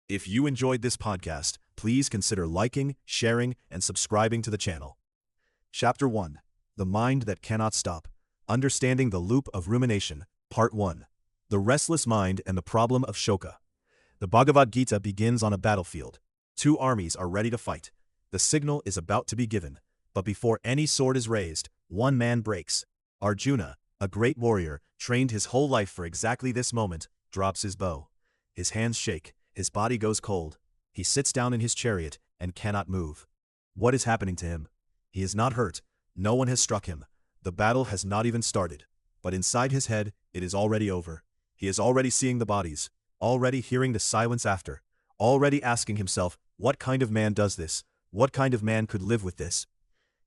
If you enjoyed this podcast, please consider liking, sharing, and subscribing to the channel. Chapter 1. The Mind That Cannot Stop. Understanding the Loop of Rumination, Part 1. The Restless Mind and the Problem of Shoka. The Bhagavad Gita begins on a battlefield. Two armies are ready to fight. The signal is about to be given, but before any sword is raised, one man breaks. Arjuna, a great warrior, trained his whole life for exactly this moment, drops his bow. His hands shake, his body goes cold. He sits down in his chariot and cannot move. What is happening to him? He is not hurt. No one has struck him. The battle has not even started. But inside his head, it is already over. He is already seeing the bodies, already hearing the silence after, already asking himself, what kind of man does this? What kind of man could live with this?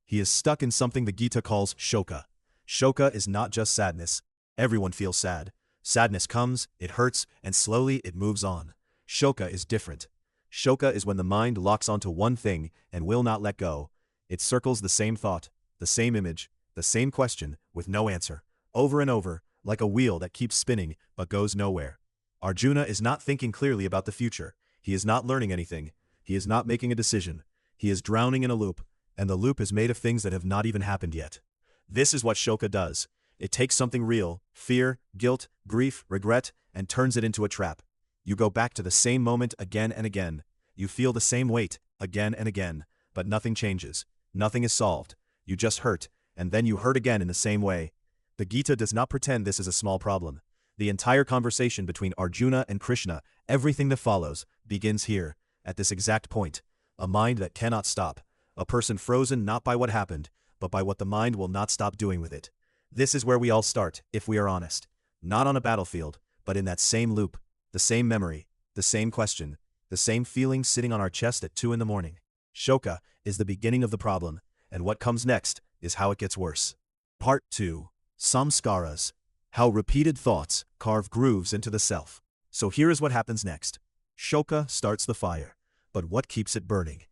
He is stuck in something the Gita calls Shoka. Shoka is not just sadness. Everyone feels sad. Sadness comes, it hurts, and slowly it moves on. Shoka is different. Shoka is when the mind locks onto one thing and will not let go. It circles the same thought, the same image, the same question, with no answer, over and over, like a wheel that keeps spinning but goes nowhere. Arjuna is not thinking clearly about the future. He is not learning anything. He is not making a decision. He is drowning in a loop, and the loop is made of things that have not even happened yet. This is what Shoka does. It takes something real, fear, guilt, grief, regret, and turns it into a trap. You go back to the same moment again and again. You feel the same weight, again and again, but nothing changes. Nothing is solved. You just hurt, and then you hurt again in the same way. The Gita does not pretend this is a small problem. The entire conversation between Arjuna and Krishna, everything that follows, begins here, at this exact point. A mind that cannot stop. A person frozen not by what happened, but by what the mind will not stop doing with it. This is where we all start, if we are honest. Not on a battlefield, but in that same loop, the same memory, the same question, the same feeling sitting on our chest at 2 in the morning. Shoka is the beginning of the problem, and what comes next is how it gets worse. Part 2. Samskaras. How repeated thoughts carve grooves into the self. So here is what happens next. Shoka starts the fire, but what keeps it burning?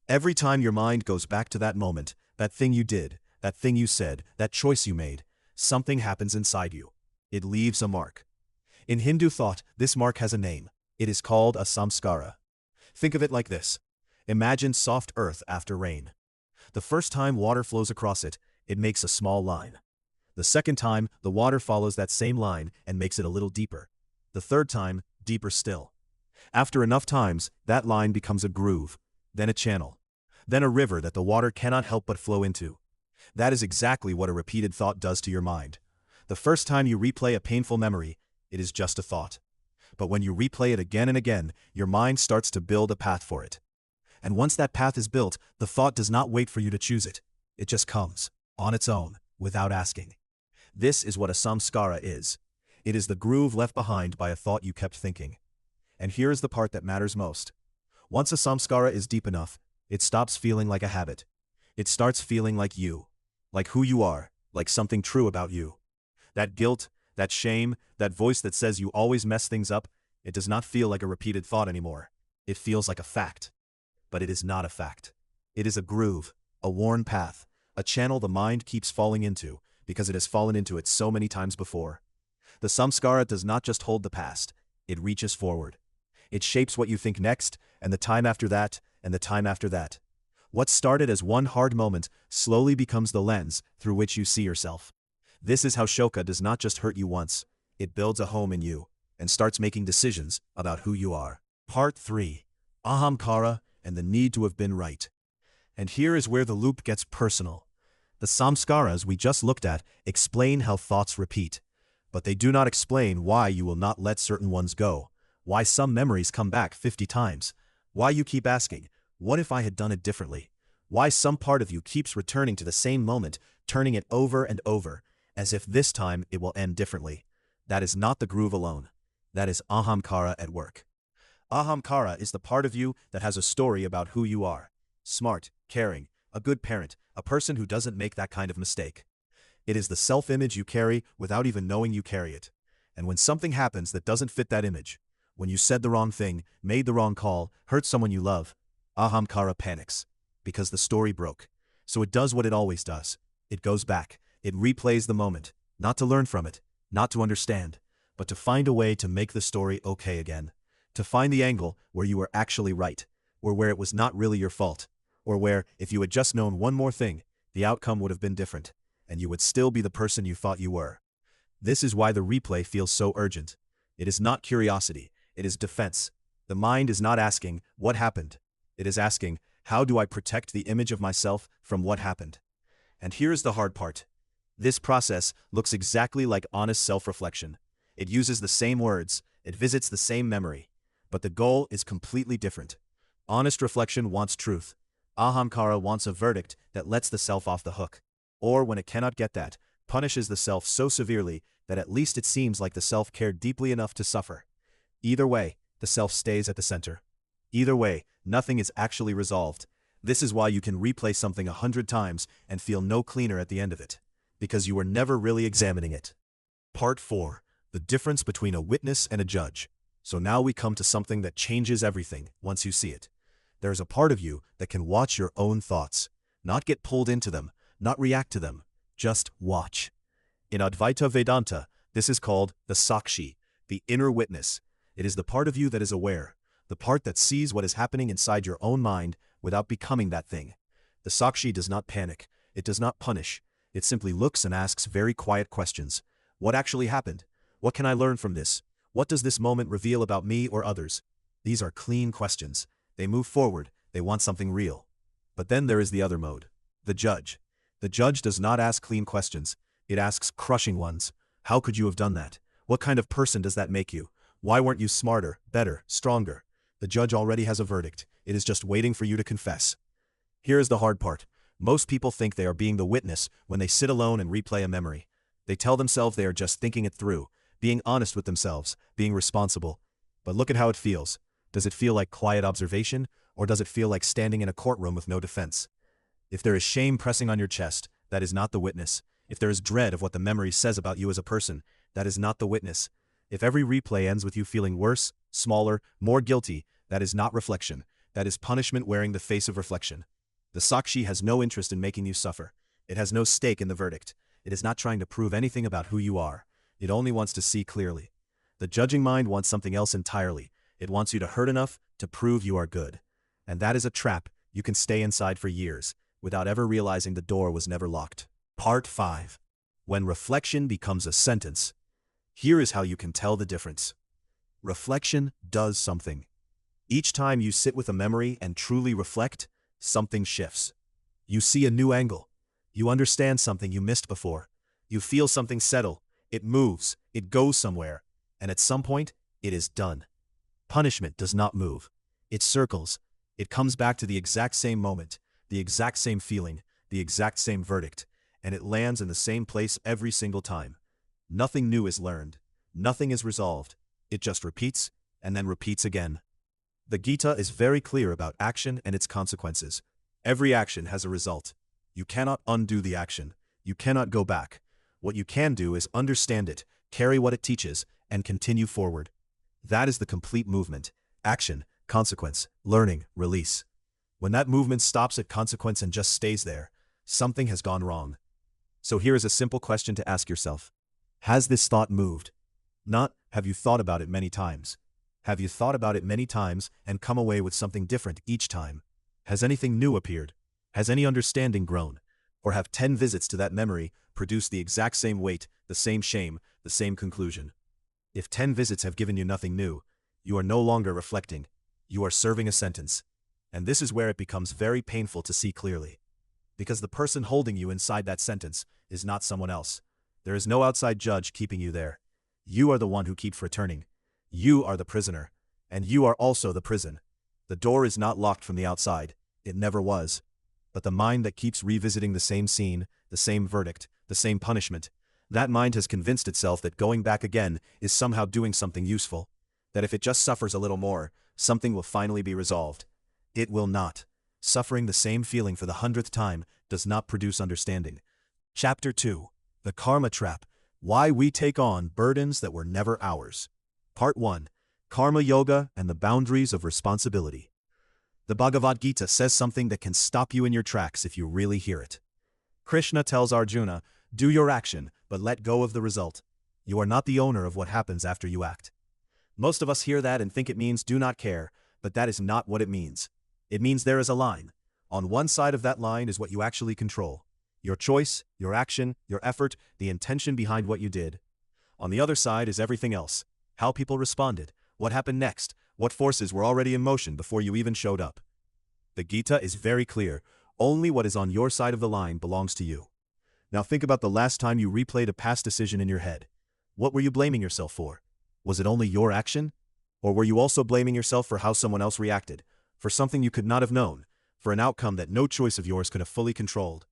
Every time your mind goes back to that moment, that thing you did, that thing you said, that choice you made, something happens inside you. It leaves a mark. In Hindu thought, this mark has a name. It is called a samskara. Think of it like this. Imagine soft earth after rain. The first time water flows across it, it makes a small line. The second time, the water follows that same line and makes it a little deeper. The third time, deeper still. After enough times, that line becomes a groove, then a channel, then a river that the water cannot help but flow into. That is exactly what a repeated thought does to your mind. The first time you replay a painful memory, it is just a thought. But when you replay it again and again, your mind starts to build a path for it. And once that path is built, the thought does not wait for you to choose it. It just comes, on its own, without asking. This is what a samskara is. It is the groove left behind by a thought you kept thinking. And here is the part that matters most. Once a samskara is deep enough, it stops feeling like a habit. It starts feeling like you. Like who you are, like something true about you. That guilt, that shame, that voice that says you always mess things up, it does not feel like a repeated thought anymore. It feels like a fact. But it is not a fact. It is a groove, a worn path, a channel the mind keeps falling into because it has fallen into it so many times before. The samskara does not just hold the past, it reaches forward. It shapes what you think next, and the time after that, and the time after that. What started as one hard moment slowly becomes the lens through which you see yourself. This is how Shoka does not just hurt you once, it builds a home in you, and starts making decisions about who you are. Part 3. Ahamkara and the need to have been right. And here is where the loop gets personal. The samskaras we just looked at explain how thoughts repeat, but they do not explain why you will not let certain ones go, why some memories come back 50 times, why you keep asking, what if I had done it differently? Why some part of you keeps returning to the same moment, turning it over and over, as if this time it will end differently. That is not the groove alone. That is Ahamkara at work. Ahamkara is the part of you that has a story about who you are. Smart, caring, a good parent, a person who doesn't make that kind of mistake. It is the self-image you carry without even knowing you carry it. And when something happens that doesn't fit that image, when you said the wrong thing, made the wrong call, hurt someone you love, Ahamkara panics. Because the story broke. So it does what it always does. It goes back. It replays the moment, not to learn from it, not to understand, but to find a way to make the story okay again. to find the angle where you were actually right, or where it was not really your fault, or where, if you had just known one more thing, the outcome would have been different, and you would still be the person you thought you were. This is why the replay feels so urgent. It is not curiosity, it is defense. The mind is not asking, what happened? It is asking, how do I protect the image of myself from what happened? And here's the hard part. This process looks exactly like honest self-reflection. It uses the same words, it visits the same memory, but the goal is completely different. Honest reflection wants truth. Ahamkara wants a verdict that lets the self off the hook. Or, when it cannot get that, punishes the self so severely that at least it seems like the self cared deeply enough to suffer. Either way, the self stays at the center. Either way, nothing is actually resolved. This is why you can replay something 100 times and feel no cleaner at the end of it, because you were never really examining it. Part 4. The difference between a witness and a judge. So now we come to something that changes everything once you see it. There is a part of you that can watch your own thoughts, not get pulled into them, not react to them, just watch. In Advaita Vedanta, this is called the Sakshi, the inner witness. It is the part of you that is aware, the part that sees what is happening inside your own mind without becoming that thing. The Sakshi does not panic, it does not punish, it simply looks and asks very quiet questions. What actually happened? What can I learn from this? What does this moment reveal about me or others? These are clean questions. They move forward, they want something real. But then there is the other mode, the judge. The judge does not ask clean questions, it asks crushing ones. How could you have done that? What kind of person does that make you? Why weren't you smarter, better, stronger? The judge already has a verdict, it is just waiting for you to confess. Here is the hard part. Most people think they are being the witness when they sit alone and replay a memory. They tell themselves they are just thinking it through, being honest with themselves, being responsible. But look at how it feels. Does it feel like quiet observation, or does it feel like standing in a courtroom with no defense? If there is shame pressing on your chest, that is not the witness. If there is dread of what the memory says about you as a person, that is not the witness. If every replay ends with you feeling worse, smaller, more guilty, that is not reflection. That is punishment wearing the face of reflection. The Sakshi has no interest in making you suffer. It has no stake in the verdict. It is not trying to prove anything about who you are. It only wants to see clearly. The judging mind wants something else entirely. It wants you to hurt enough to prove you are good. And that is a trap you can stay inside for years, without ever realizing the door was never locked. Part 5. When reflection becomes a sentence. Here is how you can tell the difference. Reflection does something. Each time you sit with a memory and truly reflect, something shifts. You see a new angle. You understand something you missed before. You feel something settle. It moves. It goes somewhere. And at some point, it is done. Punishment does not move. It circles. It comes back to the exact same moment, the exact same feeling, the exact same verdict, and it lands in the same place every single time. Nothing new is learned. Nothing is resolved. It just repeats, and then repeats again. The Gita is very clear about action and its consequences. Every action has a result. You cannot undo the action. You cannot go back. What you can do is understand it, carry what it teaches, and continue forward. That is the complete movement. Action, consequence, learning, release. When that movement stops at consequence and just stays there, something has gone wrong. So here is a simple question to ask yourself. Has this thought moved? Not, have you thought about it many times? Have you thought about it many times and come away with something different each time? Has anything new appeared? Has any understanding grown? Or have 10 visits to that memory produced the exact same weight, the same shame, the same conclusion? If 10 visits have given you nothing new, you are no longer reflecting. You are serving a sentence. And this is where it becomes very painful to see clearly. Because the person holding you inside that sentence is not someone else. There is no outside judge keeping you there. You are the one who keeps returning. You are the prisoner. And you are also the prison. The door is not locked from the outside. It never was. But the mind that keeps revisiting the same scene, the same verdict, the same punishment, that mind has convinced itself that going back again is somehow doing something useful. That if it just suffers a little more, something will finally be resolved. It will not. Suffering the same feeling for the 100th time does not produce understanding. Chapter 2. The Karma Trap. Why we take on burdens that were never ours. Part 1. Karma Yoga and the Boundaries of Responsibility. The Bhagavad Gita says something that can stop you in your tracks if you really hear it. Krishna tells Arjuna, do your action, but let go of the result. You are not the owner of what happens after you act. Most of us hear that and think it means do not care, but that is not what it means. It means there is a line. On one side of that line is what you actually control. Your choice, your action, your effort, the intention behind what you did. On the other side is everything else. How people responded, what happened next, what forces were already in motion before you even showed up. The Gita is very clear. Only what is on your side of the line belongs to you. Now think about the last time you replayed a past decision in your head. What were you blaming yourself for? Was it only your action? Or were you also blaming yourself for how someone else reacted, for something you could not have known, for an outcome that no choice of yours could have fully controlled?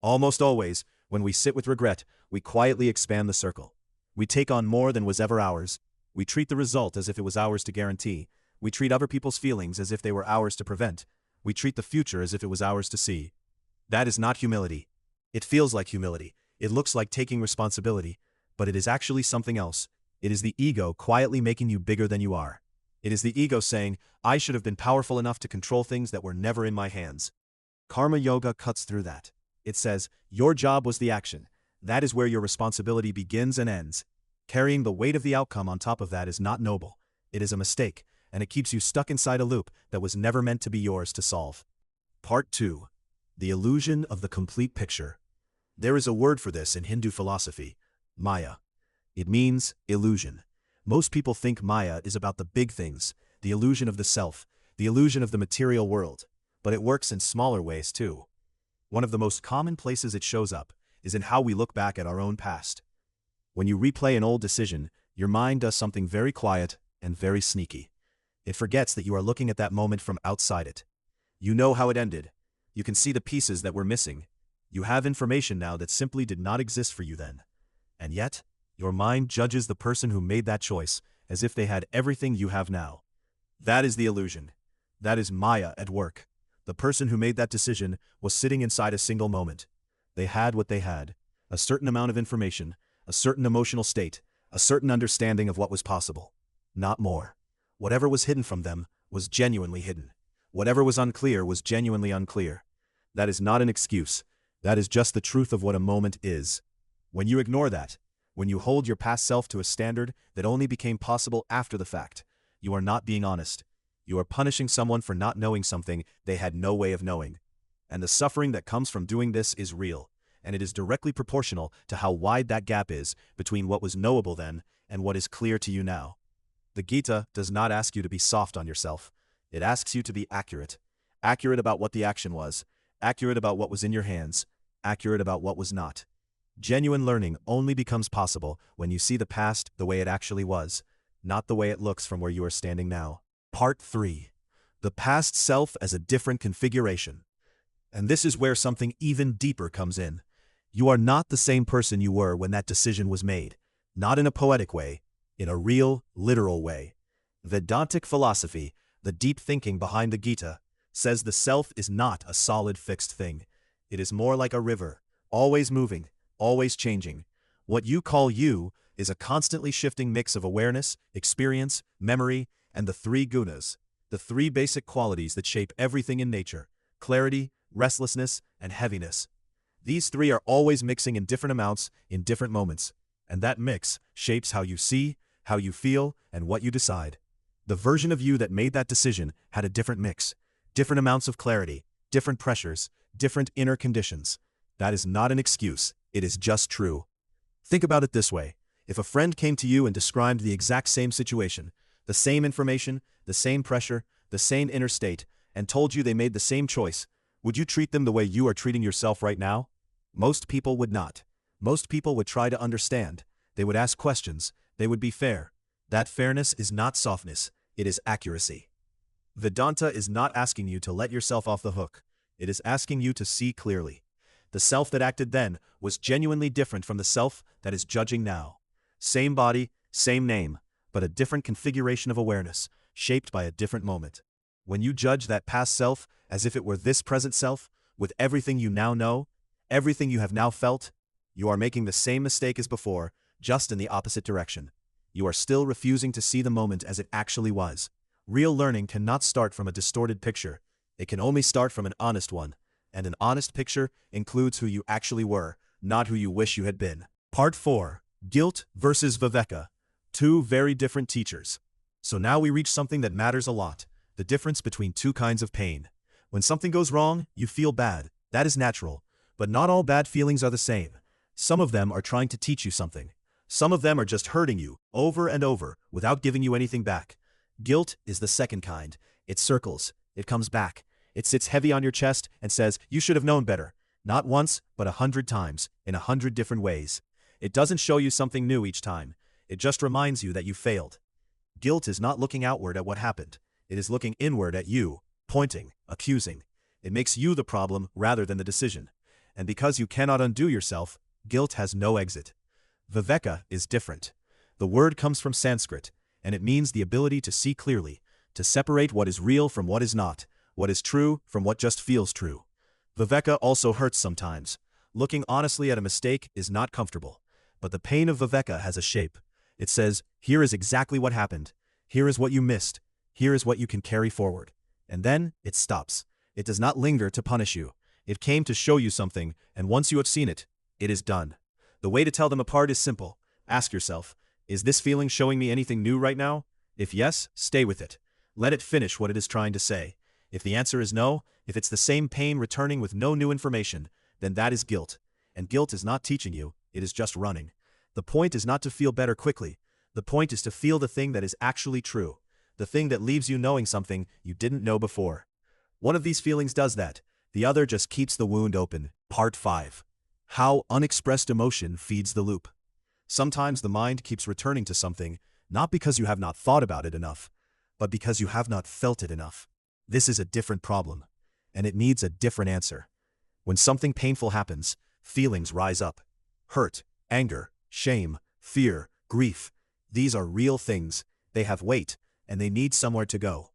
Almost always, when we sit with regret, we quietly expand the circle. We take on more than was ever ours. We treat the result as if it was ours to guarantee. We treat other people's feelings as if they were ours to prevent. We treat the future as if it was ours to see. That is not humility. It feels like humility. It looks like taking responsibility, but it is actually something else. It is the ego quietly making you bigger than you are. It is the ego saying, I should have been powerful enough to control things that were never in my hands. Karma yoga cuts through that. It says, your job was the action. That is where your responsibility begins and ends. Carrying the weight of the outcome on top of that is not noble. It is a mistake, and it keeps you stuck inside a loop that was never meant to be yours to solve. Part 2. The illusion of the complete picture. There is a word for this in Hindu philosophy, Maya. It means illusion. Most people think Maya is about the big things, the illusion of the self, the illusion of the material world, but it works in smaller ways too. One of the most common places it shows up is in how we look back at our own past. When you replay an old decision, your mind does something very quiet and very sneaky. It forgets that you are looking at that moment from outside it. You know how it ended. You can see the pieces that were missing. You have information now that simply did not exist for you then. And yet, your mind judges the person who made that choice as if they had everything you have now. That is the illusion. That is Maya at work. The person who made that decision was sitting inside a single moment. They had what they had, a certain amount of information, a certain emotional state, a certain understanding of what was possible. Not more. Whatever was hidden from them was genuinely hidden. Whatever was unclear was genuinely unclear. That is not an excuse. That is just the truth of what a moment is. When you ignore that, when you hold your past self to a standard that only became possible after the fact, you are not being honest. You are punishing someone for not knowing something they had no way of knowing. And the suffering that comes from doing this is real, and it is directly proportional to how wide that gap is between what was knowable then and what is clear to you now. The Gita does not ask you to be soft on yourself. It asks you to be accurate. Accurate about what the action was, accurate about what was in your hands, accurate about what was not. Genuine learning only becomes possible when you see the past the way it actually was, not the way it looks from where you are standing now. Part 3. The past self as a different configuration. And this is where something even deeper comes in. You are not the same person you were when that decision was made. Not in a poetic way, in a real, literal way. Vedantic philosophy, the deep thinking behind the Gita, says the self is not a solid fixed thing. It is more like a river, always moving, always changing. What you call you is a constantly shifting mix of awareness, experience, memory, and the three gunas, the three basic qualities that shape everything in nature: clarity, restlessness, and heaviness. These three are always mixing in different amounts in different moments, and that mix shapes how you see, how you feel, and what you decide. The version of you that made that decision had a different mix, different amounts of clarity, different pressures, different inner conditions. That is not an excuse, it is just true. Think about it this way. If a friend came to you and described the exact same situation, the same information, the same pressure, the same inner state, and told you they made the same choice, would you treat them the way you are treating yourself right now? Most people would not. Most people would try to understand. They would ask questions. They would be fair. That fairness is not softness, it is accuracy. Vedanta is not asking you to let yourself off the hook. It is asking you to see clearly. The self that acted then was genuinely different from the self that is judging now. Same body, same name, but a different configuration of awareness, shaped by a different moment. When you judge that past self as if it were this present self, with everything you now know, everything you have now felt, you are making the same mistake as before, just in the opposite direction. You are still refusing to see the moment as it actually was. Real learning cannot start from a distorted picture. It can only start from an honest one. And an honest picture includes who you actually were, not who you wish you had been. Part 4. Guilt versus Viveka. Two very different teachers. So now we reach something that matters a lot, the difference between two kinds of pain. When something goes wrong, you feel bad. That is natural. But not all bad feelings are the same. Some of them are trying to teach you something. Some of them are just hurting you, over and over, without giving you anything back. Guilt is the second kind. It circles. It comes back. It sits heavy on your chest and says, you should have known better. Not once, but 100 times, in 100 different ways. It doesn't show you something new each time. It just reminds you that you failed. Guilt is not looking outward at what happened. It is looking inward at you, pointing, accusing. It makes you the problem rather than the decision. And because you cannot undo yourself, guilt has no exit. Viveka is different. The word comes from Sanskrit, and it means the ability to see clearly, to separate what is real from what is not, what is true from what just feels true. Viveka also hurts sometimes. Looking honestly at a mistake is not comfortable. But the pain of Viveka has a shape. It says, here is exactly what happened. Here is what you missed. Here is what you can carry forward. And then it stops. It does not linger to punish you. It came to show you something, and once you have seen it, it is done. The way to tell them apart is simple. Ask yourself, is this feeling showing me anything new right now? If yes, stay with it. Let it finish what it is trying to say. If the answer is no, if it's the same pain returning with no new information, then that is guilt. And guilt is not teaching you, it is just running. The point is not to feel better quickly. The point is to feel the thing that is actually true. The thing that leaves you knowing something you didn't know before. One of these feelings does that. The other just keeps the wound open. Part 5. How unexpressed emotion feeds the loop. Sometimes the mind keeps returning to something, not because you have not thought about it enough, but because you have not felt it enough. This is a different problem, and it needs a different answer. When something painful happens, feelings rise up. Hurt, anger, shame, fear, grief. These are real things. They have weight, and they need somewhere to go.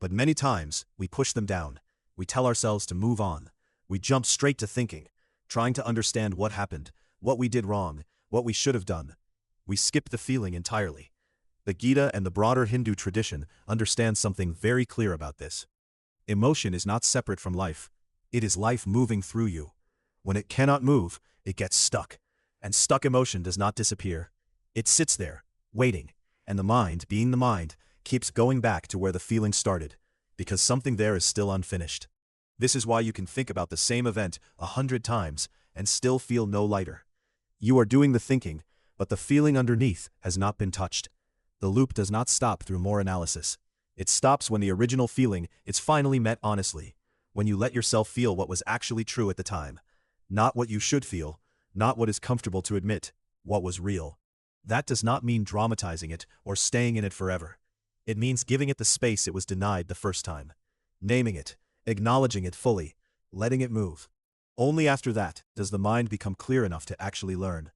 But many times, we push them down. We tell ourselves to move on. We jump straight to thinking, trying to understand what happened, what we did wrong, what we should have done. We skip the feeling entirely. The Gita and the broader Hindu tradition understand something very clear about this. Emotion is not separate from life. It is life moving through you. When it cannot move, it gets stuck. And stuck emotion does not disappear. It sits there, waiting. And the mind, being the mind, keeps going back to where the feeling started, because something there is still unfinished. This is why you can think about the same event 100 times and still feel no lighter. You are doing the thinking, but the feeling underneath has not been touched. The loop does not stop through more analysis. It stops when the original feeling is finally met honestly, when you let yourself feel what was actually true at the time. Not what you should feel, not what is comfortable to admit, what was real. That does not mean dramatizing it or staying in it forever. It means giving it the space it was denied the first time. Naming it, acknowledging it fully, letting it move. Only after that does the mind become clear enough to actually learn.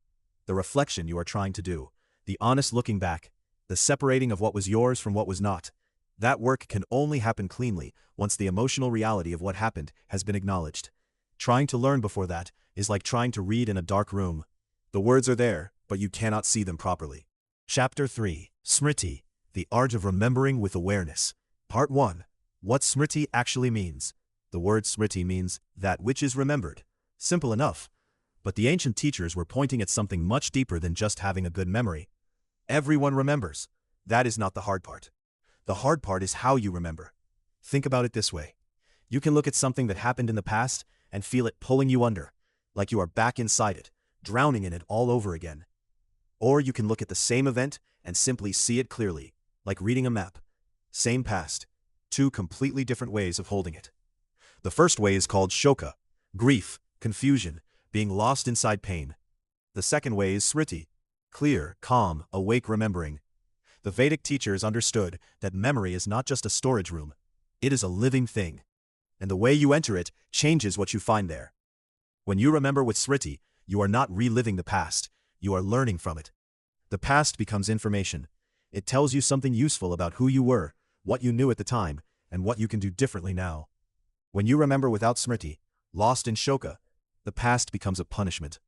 The reflection you are trying to do, the honest looking back, the separating of what was yours from what was not. That work can only happen cleanly once the emotional reality of what happened has been acknowledged. Trying to learn before that is like trying to read in a dark room. The words are there, but you cannot see them properly. Chapter 3. Smriti, the art of remembering with awareness. Part 1. What smriti actually means. The word smriti means that which is remembered. Simple enough. But the ancient teachers were pointing at something much deeper than just having a good memory. Everyone remembers. That is not the hard part. The hard part is how you remember. Think about it this way. You can look at something that happened in the past and feel it pulling you under, like you are back inside it, drowning in it all over again. Or you can look at the same event and simply see it clearly, like reading a map. Same past. Two completely different ways of holding it. The first way is called Shoka, grief, confusion, being lost inside pain. The second way is Smriti, clear, calm, awake remembering. The Vedic teachers understood that memory is not just a storage room. It is a living thing. And the way you enter it changes what you find there. When you remember with Smriti, you are not reliving the past, you are learning from it. The past becomes information. It tells you something useful about who you were, what you knew at the time, and what you can do differently now. When you remember without Smriti, lost in Shoka, the past becomes a punishment.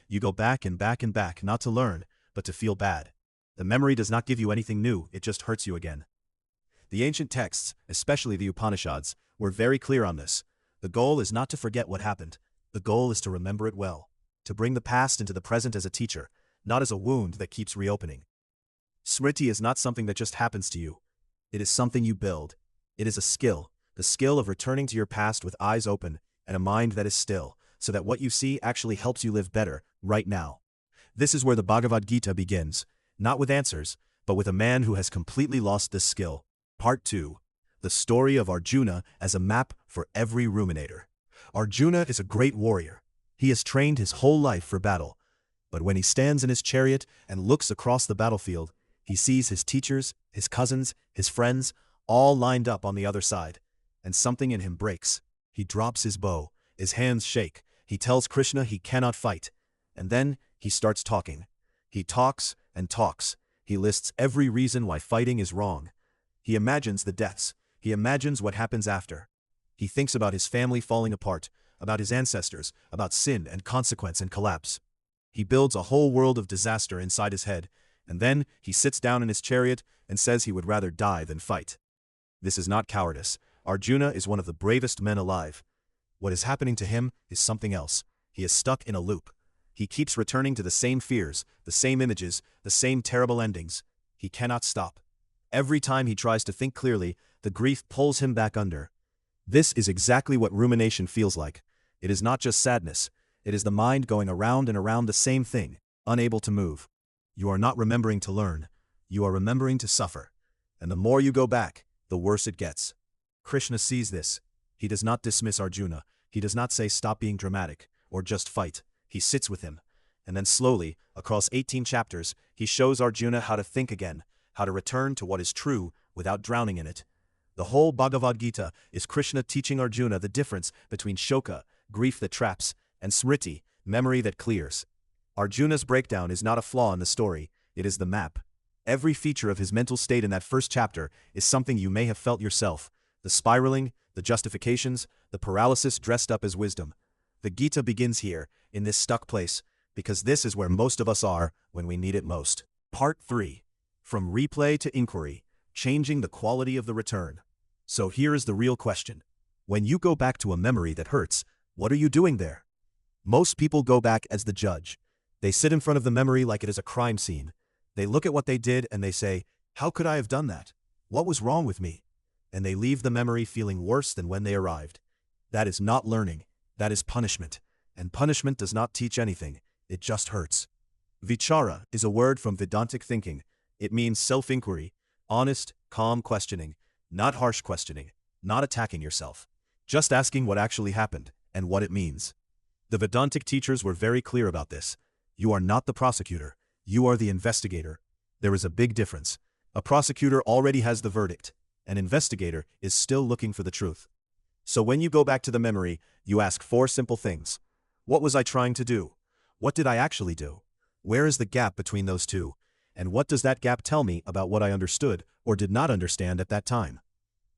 You go back and back and back not to learn, but to feel bad. The memory does not give you anything new, it just hurts you again. The ancient texts, especially the Upanishads, were very clear on this. The goal is not to forget what happened. The goal is to remember it well. To bring the past into the present as a teacher, not as a wound that keeps reopening. Smriti is not something that just happens to you. It is something you build. It is a skill, the skill of returning to your past with eyes open and a mind that is still, so that what you see actually helps you live better, right now. This is where the Bhagavad Gita begins, not with answers, but with a man who has completely lost this skill. Part 2. The story of Arjuna as a map for every ruminator. Arjuna is a great warrior. He has trained his whole life for battle. But when he stands in his chariot and looks across the battlefield, he sees his teachers, his cousins, his friends, all lined up on the other side. And something in him breaks. He drops his bow. His hands shake. He tells Krishna he cannot fight. And then he starts talking. He talks and talks. He lists every reason why fighting is wrong. He imagines the deaths. He imagines what happens after. He thinks about his family falling apart, about his ancestors, about sin and consequence and collapse. He builds a whole world of disaster inside his head, and then he sits down in his chariot and says he would rather die than fight. This is not cowardice. Arjuna is one of the bravest men alive. What is happening to him is something else. He is stuck in a loop. He keeps returning to the same fears, the same images, the same terrible endings. He cannot stop. Every time he tries to think clearly, the grief pulls him back under. This is exactly what rumination feels like. It is not just sadness. It is the mind going around and around the same thing, unable to move. You are not remembering to learn. You are remembering to suffer. And the more you go back, the worse it gets. Krishna sees this. He does not dismiss Arjuna. He does not say stop being dramatic, or just fight. He sits with him. And then slowly, across 18 chapters, he shows Arjuna how to think again, how to return to what is true without drowning in it. The whole Bhagavad Gita is Krishna teaching Arjuna the difference between Shoka, grief that traps, and Smriti, memory that clears. Arjuna's breakdown is not a flaw in the story, it is the map. Every feature of his mental state in that first chapter is something you may have felt yourself. The spiraling, the justifications, the paralysis dressed up as wisdom. The Gita begins here, in this stuck place, because this is where most of us are when we need it most. Part 3. From replay to inquiry, changing the quality of the return. So here is the real question. When you go back to a memory that hurts, what are you doing there? Most people go back as the judge. They sit in front of the memory like it is a crime scene. They look at what they did and they say, how could I have done that? What was wrong with me? And they leave the memory feeling worse than when they arrived. That is not learning. That is punishment. And punishment does not teach anything. It just hurts. Vichara is a word from Vedantic thinking. It means self-inquiry, honest, calm questioning, not harsh questioning, not attacking yourself. Just asking what actually happened and what it means. The Vedantic teachers were very clear about this. You are not the prosecutor. You are the investigator. There is a big difference. A prosecutor already has the verdict. An investigator is still looking for the truth. So when you go back to the memory, you ask 4 simple things. What was I trying to do? What did I actually do? Where is the gap between those two? And what does that gap tell me about what I understood or did not understand at that time?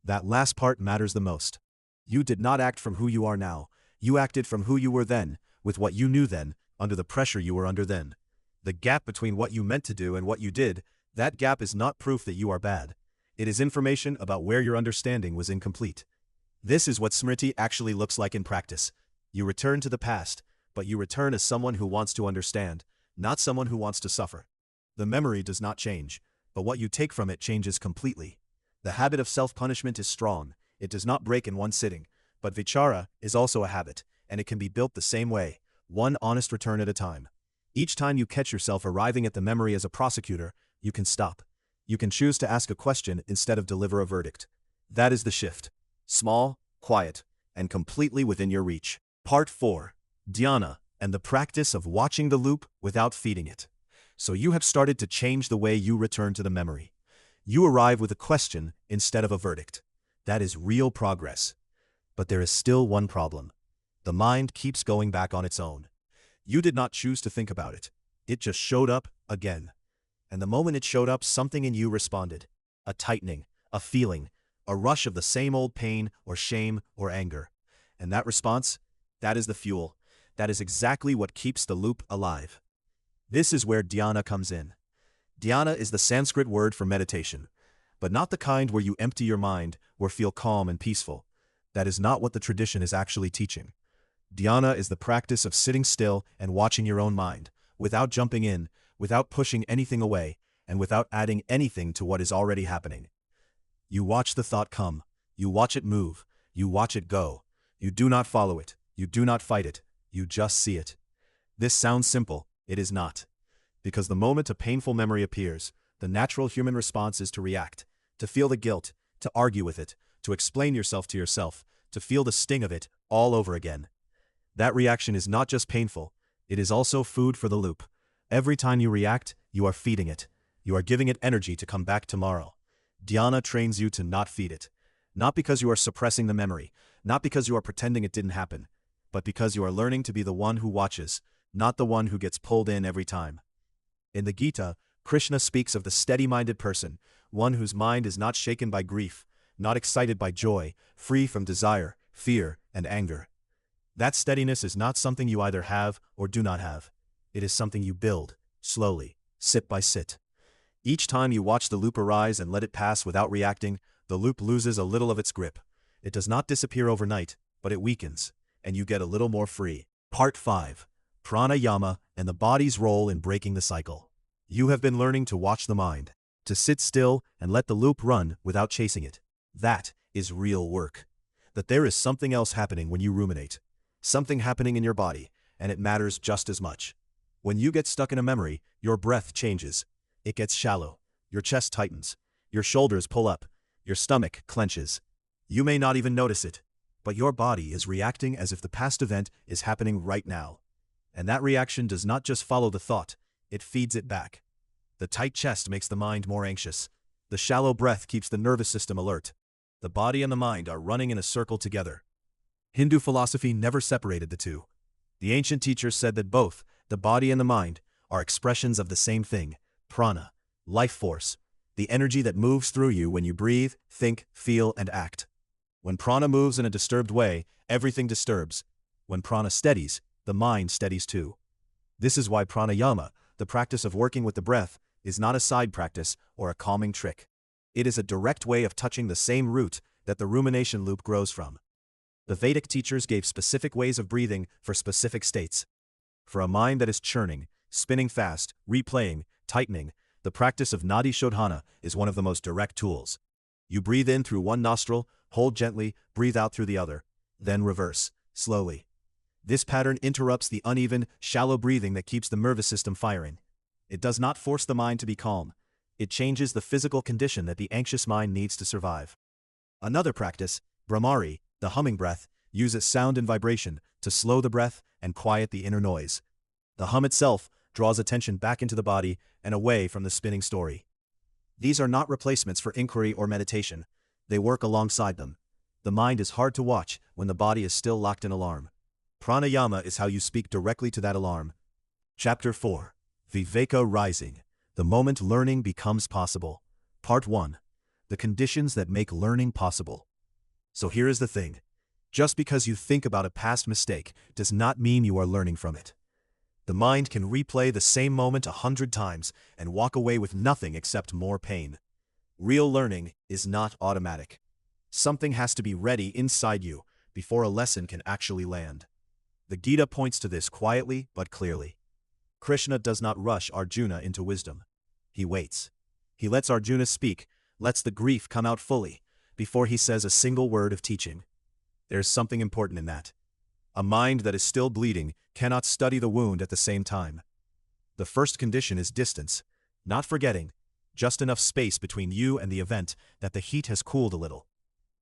That last part matters the most. You did not act from who you are now. You acted from who you were then, with what you knew then, under the pressure you were under then. The gap between what you meant to do and what you did, that gap is not proof that you are bad. It is information about where your understanding was incomplete. This is what Smriti actually looks like in practice. You return to the past, but you return as someone who wants to understand, not someone who wants to suffer. The memory does not change, but what you take from it changes completely. The habit of self-punishment is strong. It does not break in one sitting, but vichara is also a habit, and it can be built the same way, one honest return at a time. Each time you catch yourself arriving at the memory as a prosecutor, you can stop. You can choose to ask a question instead of deliver a verdict. That is the shift. Small, quiet, and completely within your reach. Part 4. Dhyana, and the practice of watching the loop without feeding it. So you have started to change the way you return to the memory. You arrive with a question instead of a verdict. That is real progress. But there is still one problem. The mind keeps going back on its own. You did not choose to think about it. It just showed up again. And the moment it showed up, something in you responded. A tightening, a feeling, a rush of the same old pain or shame or anger. And that response, that is the fuel. That is exactly what keeps the loop alive. This is where dhyana comes in. Dhyana is the Sanskrit word for meditation, but not the kind where you empty your mind or feel calm and peaceful. That is not what the tradition is actually teaching. Dhyana is the practice of sitting still and watching your own mind, without jumping in, without pushing anything away, and without adding anything to what is already happening. You watch the thought come, you watch it move, you watch it go. You do not follow it, you do not fight it, you just see it. This sounds simple, it is not. Because the moment a painful memory appears, the natural human response is to react, to feel the guilt, to argue with it, to explain yourself to yourself, to feel the sting of it all over again. That reaction is not just painful, it is also food for the loop. Every time you react, you are feeding it. You are giving it energy to come back tomorrow. Dhyana trains you to not feed it. Not because you are suppressing the memory, not because you are pretending it didn't happen, but because you are learning to be the one who watches, not the one who gets pulled in every time. In the Gita, Krishna speaks of the steady-minded person, one whose mind is not shaken by grief, not excited by joy, free from desire, fear, and anger. That steadiness is not something you either have or do not have. It is something you build, slowly, sit by sit. Each time you watch the loop arise and let it pass without reacting, the loop loses a little of its grip. It does not disappear overnight, but it weakens, and you get a little more free. Part 5. Pranayama and the body's role in breaking the cycle. You have been learning to watch the mind, to sit still and let the loop run without chasing it. That is real work. That there is something else happening when you ruminate. Something happening in your body, and it matters just as much. When you get stuck in a memory, your breath changes. It gets shallow. Your chest tightens. Your shoulders pull up. Your stomach clenches. You may not even notice it, but your body is reacting as if the past event is happening right now. And that reaction does not just follow the thought, it feeds it back. The tight chest makes the mind more anxious. The shallow breath keeps the nervous system alert. The body and the mind are running in a circle together. Hindu philosophy never separated the two. The ancient teachers said that both, the body and the mind, are expressions of the same thing, prana, life force, the energy that moves through you when you breathe, think, feel, and act. When prana moves in a disturbed way, everything disturbs. When prana steadies, the mind steadies too. This is why pranayama, the practice of working with the breath, is not a side practice or a calming trick. It is a direct way of touching the same root that the rumination loop grows from. The Vedic teachers gave specific ways of breathing for specific states. For a mind that is churning, spinning fast, replaying, tightening, the practice of nadi shodhana is one of the most direct tools. You breathe in through one nostril, hold gently, breathe out through the other, then reverse, slowly. This pattern interrupts the uneven, shallow breathing that keeps the nervous system firing. It does not force the mind to be calm. It changes the physical condition that the anxious mind needs to survive. Another practice, Brahmari, the humming breath, uses sound and vibration to slow the breath and quiet the inner noise. The hum itself draws attention back into the body and away from the spinning story. These are not replacements for inquiry or meditation. They work alongside them. The mind is hard to watch when the body is still locked in alarm. Pranayama is how you speak directly to that alarm. Chapter 4. Viveka Rising. The moment learning becomes possible. Part 1. The conditions that make learning possible. So here is the thing. Just because you think about a past mistake does not mean you are learning from it. The mind can replay the same moment 100 times and walk away with nothing except more pain. Real learning is not automatic. Something has to be ready inside you before a lesson can actually land. The Gita points to this quietly but clearly. Krishna does not rush Arjuna into wisdom. He waits. He lets Arjuna speak, lets the grief come out fully, before he says a single word of teaching. There's something important in that. A mind that is still bleeding cannot study the wound at the same time. The first condition is distance, not forgetting, just enough space between you and the event that the heat has cooled a little.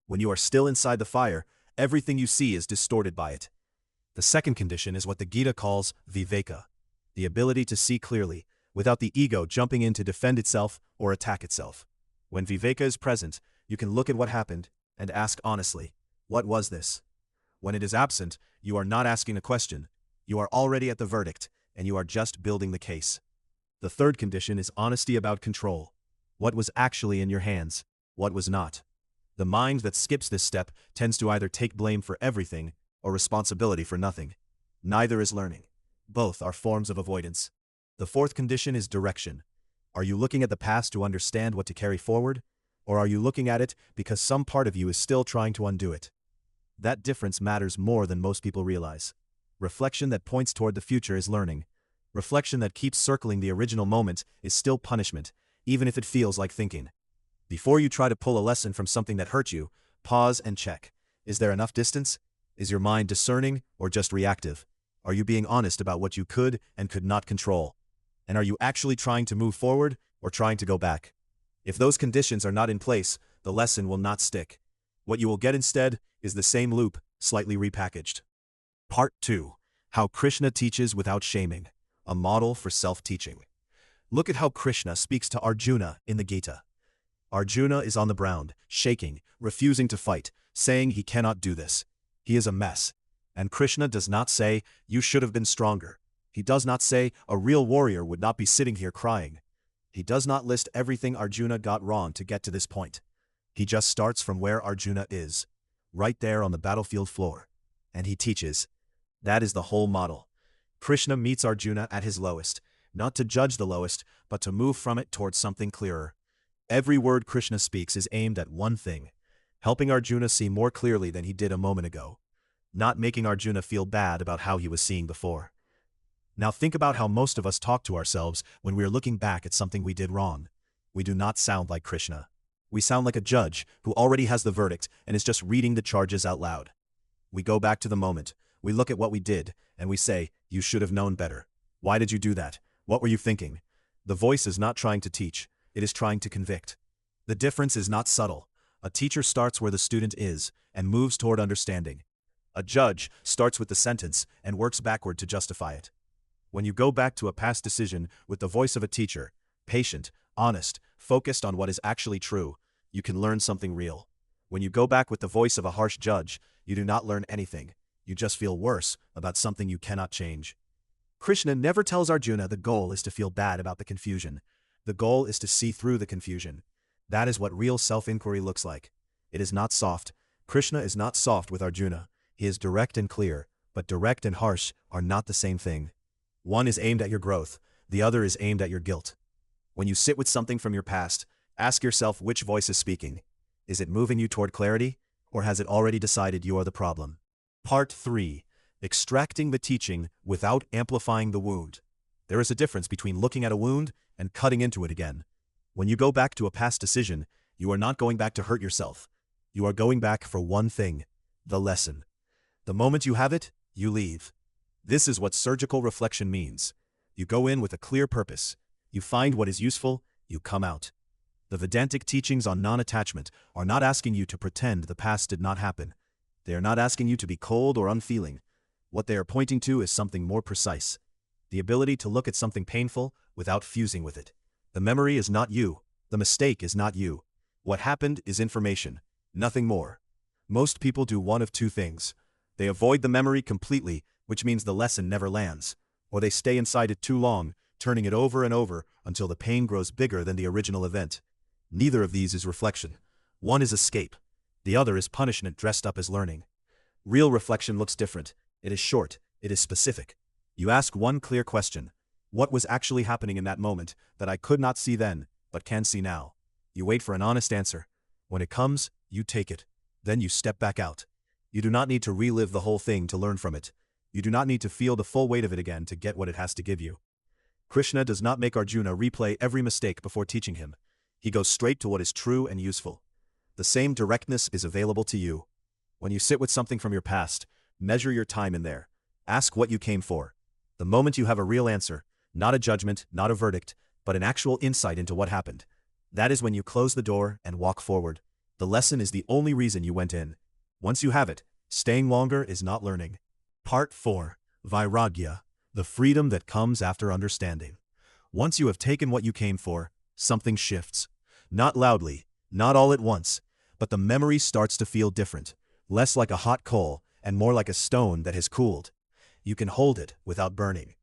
When you are still inside the fire, everything you see is distorted by it. The second condition is what the Gita calls Viveka, the ability to see clearly, without the ego jumping in to defend itself or attack itself. When Viveka is present, you can look at what happened and ask honestly, what was this? When it is absent, you are not asking a question. You are already at the verdict, and you are just building the case. The third condition is honesty about control. What was actually in your hands? What was not? The mind that skips this step tends to either take blame for everything or responsibility for nothing. Neither is learning. Both are forms of avoidance. The fourth condition is direction. Are you looking at the past to understand what to carry forward? Or are you looking at it because some part of you is still trying to undo it? That difference matters more than most people realize. Reflection that points toward the future is learning. Reflection that keeps circling the original moment is still punishment, even if it feels like thinking. Before you try to pull a lesson from something that hurt you, pause and check. Is there enough distance? Is your mind discerning or just reactive? Are you being honest about what you could and could not control? And are you actually trying to move forward or trying to go back? If those conditions are not in place, the lesson will not stick. What you will get instead is the same loop, slightly repackaged. Part 2. How Krishna Teaches Without Shaming. A Model for Self-Teaching. Look at how Krishna speaks to Arjuna in the Gita. Arjuna is on the ground, shaking, refusing to fight, saying he cannot do this. He is a mess. And Krishna does not say, "You should have been stronger." He does not say, "A real warrior would not be sitting here crying." He does not list everything Arjuna got wrong to get to this point. He just starts from where Arjuna is, right there on the battlefield floor. And he teaches. That is the whole model. Krishna meets Arjuna at his lowest, not to judge the lowest, but to move from it towards something clearer. Every word Krishna speaks is aimed at one thing, helping Arjuna see more clearly than he did a moment ago, not making Arjuna feel bad about how he was seeing before. Now think about how most of us talk to ourselves when we are looking back at something we did wrong. We do not sound like Krishna. We sound like a judge who already has the verdict and is just reading the charges out loud. We go back to the moment, we look at what we did, and we say, "You should have known better. Why did you do that? What were you thinking?" The voice is not trying to teach, it is trying to convict. The difference is not subtle. A teacher starts where the student is and moves toward understanding. A judge starts with the sentence and works backward to justify it. When you go back to a past decision with the voice of a teacher, patient, honest, focused on what is actually true, you can learn something real. When you go back with the voice of a harsh judge, you do not learn anything. You just feel worse about something you cannot change. Krishna never tells Arjuna the goal is to feel bad about the confusion. The goal is to see through the confusion. That is what real self-inquiry looks like. It is not soft. Krishna is not soft with Arjuna. He is direct and clear, but direct and harsh are not the same thing. One is aimed at your growth, the other is aimed at your guilt. When you sit with something from your past, ask yourself which voice is speaking. Is it moving you toward clarity, or has it already decided you are the problem? Part 3. Extracting the teaching without amplifying the wound. There is a difference between looking at a wound and cutting into it again. When you go back to a past decision, you are not going back to hurt yourself. You are going back for one thing, the lesson. The moment you have it, you leave. This is what surgical reflection means. You go in with a clear purpose. You find what is useful, you come out. The Vedantic teachings on non-attachment are not asking you to pretend the past did not happen. They are not asking you to be cold or unfeeling. What they are pointing to is something more precise. The ability to look at something painful without fusing with it. The memory is not you. The mistake is not you. What happened is information, nothing more. Most people do one of two things. They avoid the memory completely, which means the lesson never lands, or they stay inside it too long, turning it over and over until the pain grows bigger than the original event. Neither of these is reflection. One is escape. The other is punishment dressed up as learning. Real reflection looks different. It is short. It is specific. You ask one clear question. What was actually happening in that moment that I could not see then, but can see now? You wait for an honest answer. When it comes, you take it. Then you step back out. You do not need to relive the whole thing to learn from it. You do not need to feel the full weight of it again to get what it has to give you. Krishna does not make Arjuna replay every mistake before teaching him. He goes straight to what is true and useful. The same directness is available to you. When you sit with something from your past, measure your time in there. Ask what you came for. The moment you have a real answer, not a judgment, not a verdict, but an actual insight into what happened, that is when you close the door and walk forward. The lesson is the only reason you went in. Once you have it, staying longer is not learning. Part 4. Vairagya, the freedom that comes after understanding. Once you have taken what you came for, something shifts. Not loudly, not all at once, but the memory starts to feel different, less like a hot coal and more like a stone that has cooled. You can hold it without burning.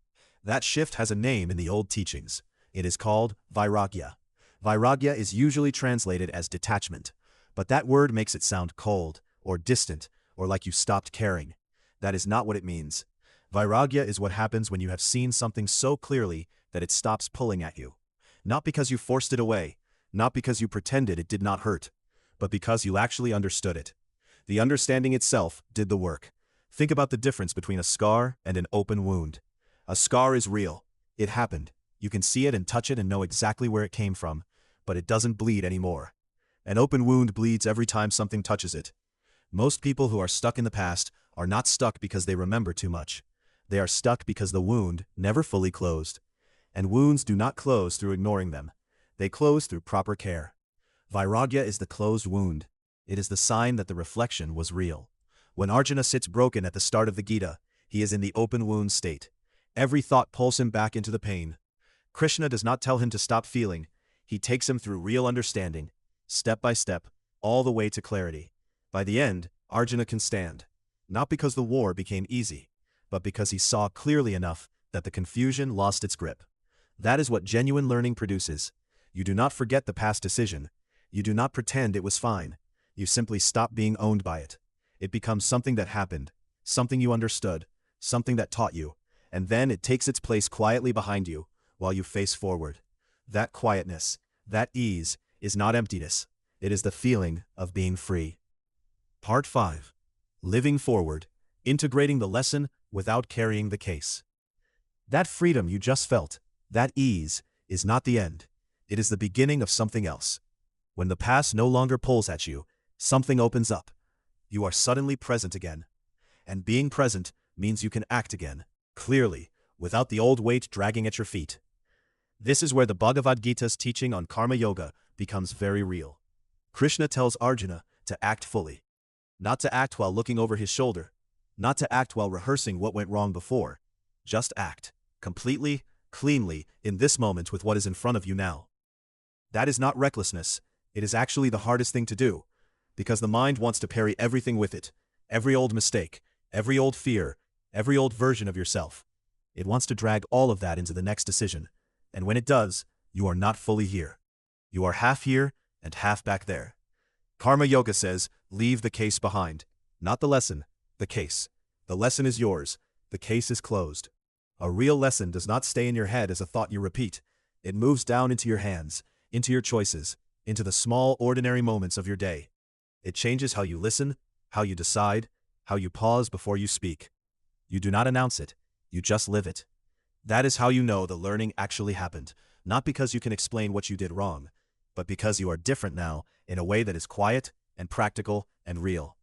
That shift has a name in the old teachings. It is called Vairagya. Vairagya is usually translated as detachment, but that word makes it sound cold, or distant, or like you stopped caring. That is not what it means. Vairagya is what happens when you have seen something so clearly that it stops pulling at you. Not because you forced it away, not because you pretended it did not hurt, but because you actually understood it. The understanding itself did the work. Think about the difference between a scar and an open wound. A scar is real. It happened. You can see it and touch it and know exactly where it came from, but it doesn't bleed anymore. An open wound bleeds every time something touches it. Most people who are stuck in the past are not stuck because they remember too much. They are stuck because the wound never fully closed. And wounds do not close through ignoring them. They close through proper care. Vairagya is the closed wound. It is the sign that the reflection was real. When Arjuna sits broken at the start of the Gita, he is in the open wound state. Every thought pulls him back into the pain. Krishna does not tell him to stop feeling. He takes him through real understanding, step by step, all the way to clarity. By the end, Arjuna can stand. Not because the war became easy, but because he saw clearly enough that the confusion lost its grip. That is what genuine learning produces. You do not forget the past decision. You do not pretend it was fine. You simply stop being owned by it. It becomes something that happened, something you understood, something that taught you, and then it takes its place quietly behind you while you face forward. That quietness, that ease, is not emptiness. It is the feeling of being free. Part 5. Living forward, integrating the lesson without carrying the case. That freedom you just felt, that ease, is not the end. It is the beginning of something else. When the past no longer pulls at you, something opens up. You are suddenly present again. And being present means you can act again, clearly, without the old weight dragging at your feet. This is where the Bhagavad Gita's teaching on karma yoga becomes very real. Krishna tells Arjuna to act fully. Not to act while looking over his shoulder. Not to act while rehearsing what went wrong before. Just act, completely, cleanly, in this moment with what is in front of you now. That is not recklessness. It is actually the hardest thing to do, because the mind wants to parry everything with it, every old mistake, every old fear, every old version of yourself. It wants to drag all of that into the next decision, and when it does, you are not fully here. You are half here and half back there. Karma Yoga says, leave the case behind. Not the lesson, the case. The lesson is yours. The case is closed. A real lesson does not stay in your head as a thought you repeat. It moves down into your hands, into your choices, into the small, ordinary moments of your day. It changes how you listen, how you decide, how you pause before you speak. You do not announce it. You just live it. That is how you know the learning actually happened, not because you can explain what you did wrong, but because you are different now in a way that is quiet and practical and real.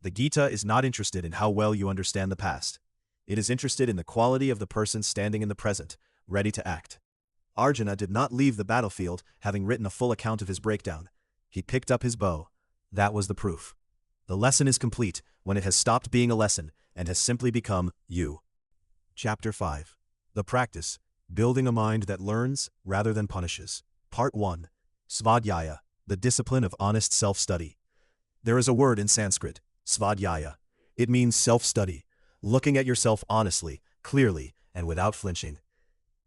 The Gita is not interested in how well you understand the past. It is interested in the quality of the person standing in the present, ready to act. Arjuna did not leave the battlefield having written a full account of his breakdown. He picked up his bow. That was the proof. The lesson is complete when it has stopped being a lesson and has simply become you. Chapter 5. The Practice, Building a Mind that Learns Rather Than Punishes. Part 1. Svadhyaya, the Discipline of Honest Self-Study. There is a word in Sanskrit, Svadhyaya. It means self-study, looking at yourself honestly, clearly, and without flinching.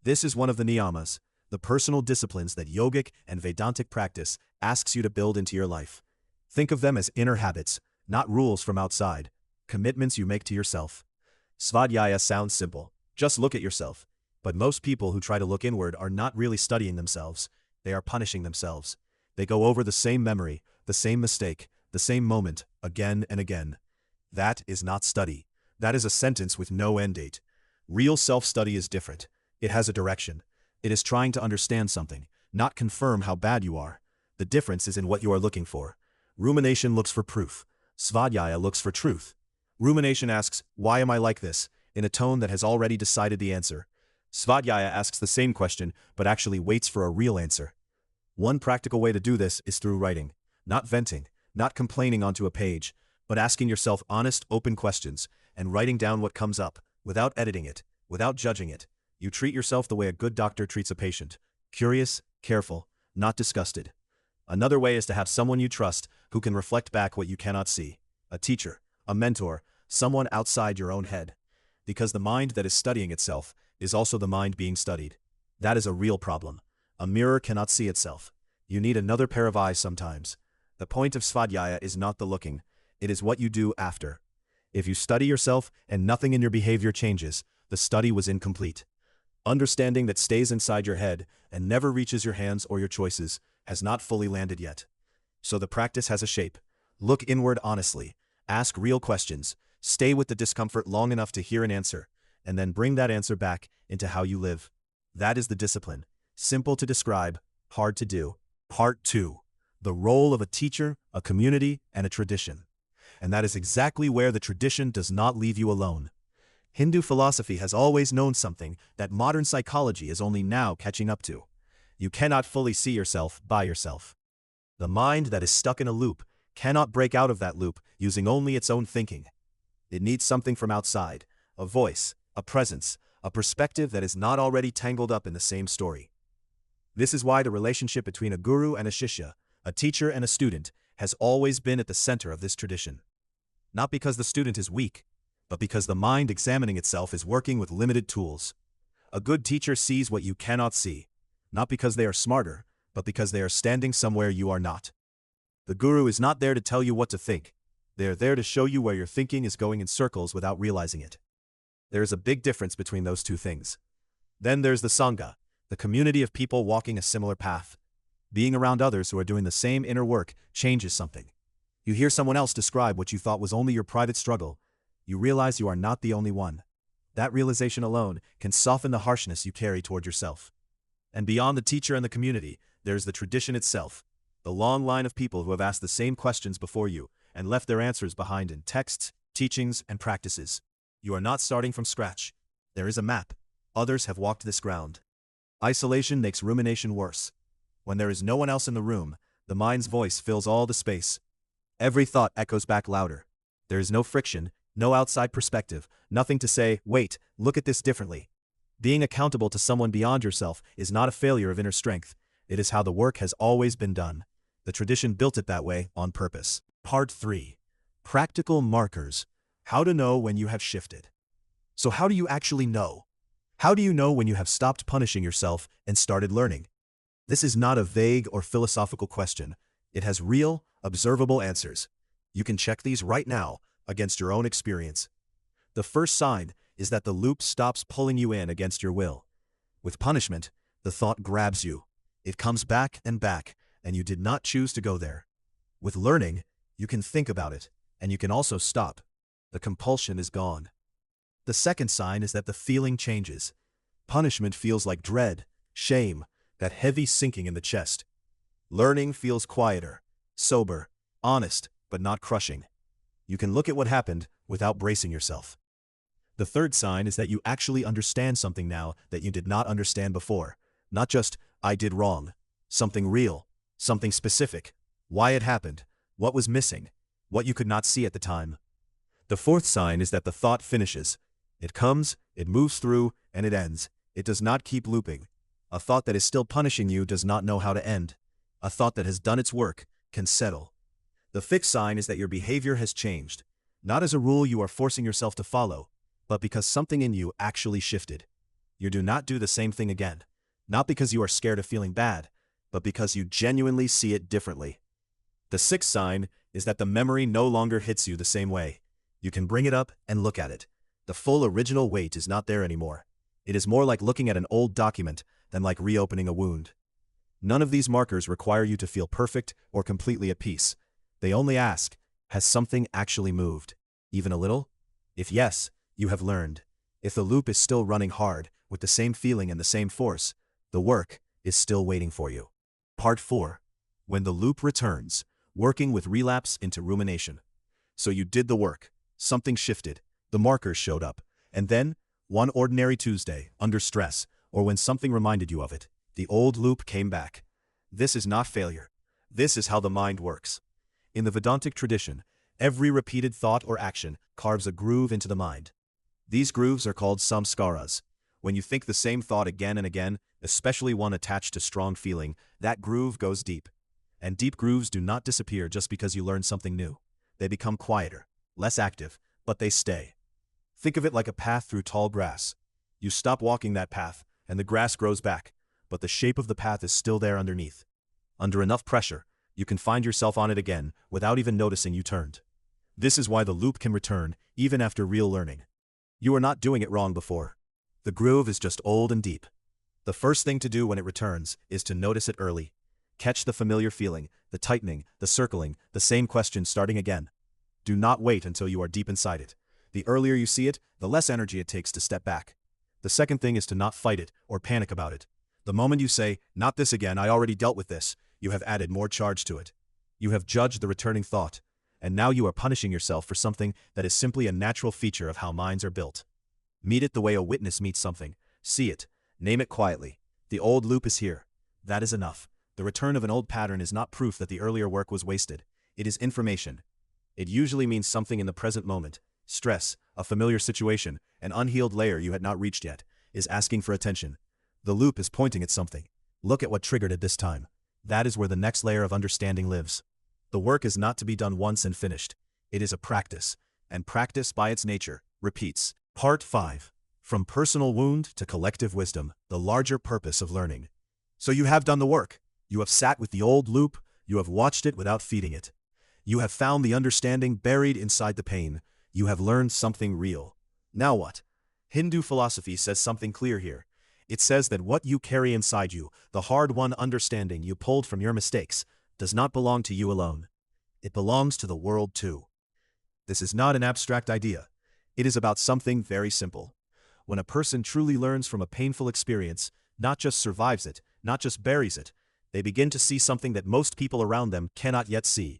This is one of the niyamas, the personal disciplines that yogic and Vedantic practice asks you to build into your life. Think of them as inner habits, not rules from outside, commitments you make to yourself. Svadhyaya sounds simple, just look at yourself. But most people who try to look inward are not really studying themselves, they are punishing themselves. They go over the same memory, the same mistake, the same moment, again and again. That is not study. That is a sentence with no end date. Real self-study is different. It has a direction. It is trying to understand something, not confirm how bad you are. The difference is in what you are looking for. Rumination looks for proof. Svadhyaya looks for truth. Rumination asks, why am I like this, in a tone that has already decided the answer. Svadhyaya asks the same question, but actually waits for a real answer. One practical way to do this is through writing. Not venting, not complaining onto a page, but asking yourself honest, open questions, and writing down what comes up, without editing it, without judging it. You treat yourself the way a good doctor treats a patient. Curious, careful, not disgusted. Another way is to have someone you trust who can reflect back what you cannot see. A teacher, a mentor, someone outside your own head. Because the mind that is studying itself is also the mind being studied. That is a real problem. A mirror cannot see itself. You need another pair of eyes sometimes. The point of Svadhyaya is not the looking. It is what you do after. If you study yourself and nothing in your behavior changes, the study was incomplete. Understanding that stays inside your head and never reaches your hands or your choices has not fully landed yet. So the practice has a shape. Look inward honestly. Ask real questions. Stay with the discomfort long enough to hear an answer, and then bring that answer back into how you live. That is the discipline. Simple to describe, hard to do. Part 2. The role of a teacher, a community, and a tradition. And that is exactly where the tradition does not leave you alone. Hindu philosophy has always known something that modern psychology is only now catching up to. You cannot fully see yourself by yourself. The mind that is stuck in a loop cannot break out of that loop using only its own thinking. It needs something from outside, a voice, a presence, a perspective that is not already tangled up in the same story. This is why the relationship between a guru and a shishya, a teacher and a student, has always been at the center of this tradition. Not because the student is weak, but because the mind examining itself is working with limited tools. A good teacher sees what you cannot see, not because they are smarter, but because they are standing somewhere you are not. The guru is not there to tell you what to think. They are there to show you where your thinking is going in circles without realizing it. There is a big difference between those two things. Then there's the Sangha, the community of people walking a similar path. Being around others who are doing the same inner work changes something. You hear someone else describe what you thought was only your private struggle. You realize you are not the only one. That realization alone can soften the harshness you carry toward yourself. And beyond the teacher and the community, there's the tradition itself, the long line of people who have asked the same questions before you and left their answers behind in texts, teachings, and practices. You are not starting from scratch. There is a map. Others have walked this ground. Isolation makes rumination worse. When there is no one else in the room, the mind's voice fills all the space. Every thought echoes back louder. There is no friction, no outside perspective, nothing to say, wait, look at this differently. Being accountable to someone beyond yourself is not a failure of inner strength. It is how the work has always been done. The tradition built it that way on purpose. Part 3. Practical markers. How to know when you have shifted. So how do you actually know? How do you know when you have stopped punishing yourself and started learning? This is not a vague or philosophical question. It has real, observable answers. You can check these right now against your own experience. The first sign is that the loop stops pulling you in against your will. With punishment, the thought grabs you. It comes back, and you did not choose to go there. With learning, you can think about it, and you can also stop. The compulsion is gone. The second sign is that the feeling changes. Punishment feels like dread, shame, that heavy sinking in the chest. Learning feels quieter, sober, honest, but not crushing. You can look at what happened without bracing yourself. The third sign is that you actually understand something now that you did not understand before. Not just, I did wrong. Something real, something specific. Why it happened, what was missing, what you could not see at the time. The fourth sign is that the thought finishes. It comes, it moves through, and it ends. It does not keep looping. A thought that is still punishing you does not know how to end. A thought that has done its work can settle. The fifth sign is that your behavior has changed. Not as a rule you are forcing yourself to follow, but because something in you actually shifted. You do not do the same thing again. Not because you are scared of feeling bad, but because you genuinely see it differently. The sixth sign is that the memory no longer hits you the same way. You can bring it up and look at it. The full original weight is not there anymore. It is more like looking at an old document than like reopening a wound. None of these markers require you to feel perfect or completely at peace. They only ask, has something actually moved? Even a little? If yes, you have learned. If the loop is still running hard, with the same feeling and the same force, the work is still waiting for you. Part 4. When the loop returns, working with relapse into rumination. So you did the work, something shifted, the markers showed up, and then, one ordinary Tuesday, under stress, or when something reminded you of it, the old loop came back. This is not failure. This is how the mind works. In the Vedantic tradition, every repeated thought or action carves a groove into the mind. These grooves are called Samskaras. When you think the same thought again and again, especially one attached to strong feeling, that groove goes deep. And deep grooves do not disappear just because you learn something new. They become quieter, less active, but they stay. Think of it like a path through tall grass. You stop walking that path, and the grass grows back, but the shape of the path is still there underneath. Under enough pressure, you can find yourself on it again without even noticing you turned. This is why the loop can return, even after real learning. You are not doing it wrong before. The groove is just old and deep. The first thing to do when it returns is to notice it early. Catch the familiar feeling, the tightening, the circling, the same question starting again. Do not wait until you are deep inside it. The earlier you see it, the less energy it takes to step back. The second thing is to not fight it or panic about it. The moment you say, not this again, I already dealt with this, You have added more charge to it. You have judged the returning thought, and now you are punishing yourself for something that is simply a natural feature of how minds are built. Meet it the way a witness meets something. See it. Name it quietly. The old loop is here. That is enough. The return of an old pattern is not proof that the earlier work was wasted. It is information. It usually means something in the present moment. Stress, a familiar situation, an unhealed layer you had not reached yet, is asking for attention. The loop is pointing at something. Look at what triggered it this time. That is where the next layer of understanding lives. The work is not to be done once and finished. It is a practice, and practice by its nature repeats. Part 5. From personal wound to collective wisdom, the larger purpose of learning. So you have done the work. You have sat with the old loop. You have watched it without feeding it. You have found the understanding buried inside the pain. You have learned something real. Now what? Hindu philosophy says something clear here. It says that what you carry inside you, the hard-won understanding you pulled from your mistakes, does not belong to you alone. It belongs to the world too. This is not an abstract idea. It is about something very simple. When a person truly learns from a painful experience, not just survives it, not just buries it, they begin to see something that most people around them cannot yet see.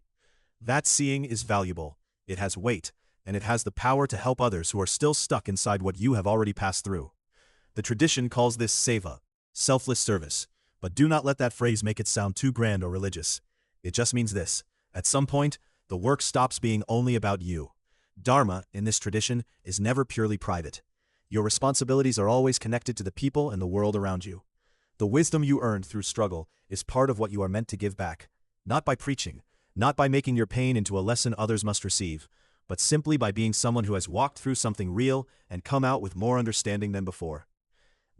That seeing is valuable. It has weight, and it has the power to help others who are still stuck inside what you have already passed through. The tradition calls this seva, selfless service, but do not let that phrase make it sound too grand or religious. It just means this: at some point, the work stops being only about you. Dharma, in this tradition, is never purely private. Your responsibilities are always connected to the people and the world around you. The wisdom you earned through struggle is part of what you are meant to give back, not by preaching, not by making your pain into a lesson others must receive, but simply by being someone who has walked through something real and come out with more understanding than before.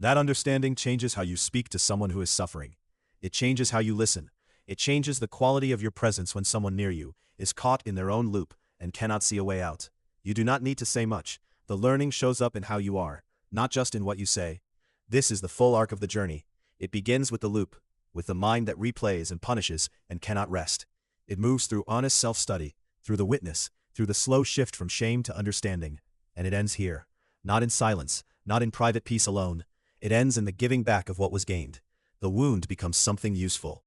That understanding changes how you speak to someone who is suffering. It changes how you listen. It changes the quality of your presence when someone near you is caught in their own loop and cannot see a way out. You do not need to say much. The learning shows up in how you are, not just in what you say. This is the full arc of the journey. It begins with the loop, with the mind that replays and punishes and cannot rest. It moves through honest self-study, through the witness, through the slow shift from shame to understanding. And it ends here. Not in silence, not in private peace alone. It ends in the giving back of what was gained. The wound becomes something useful.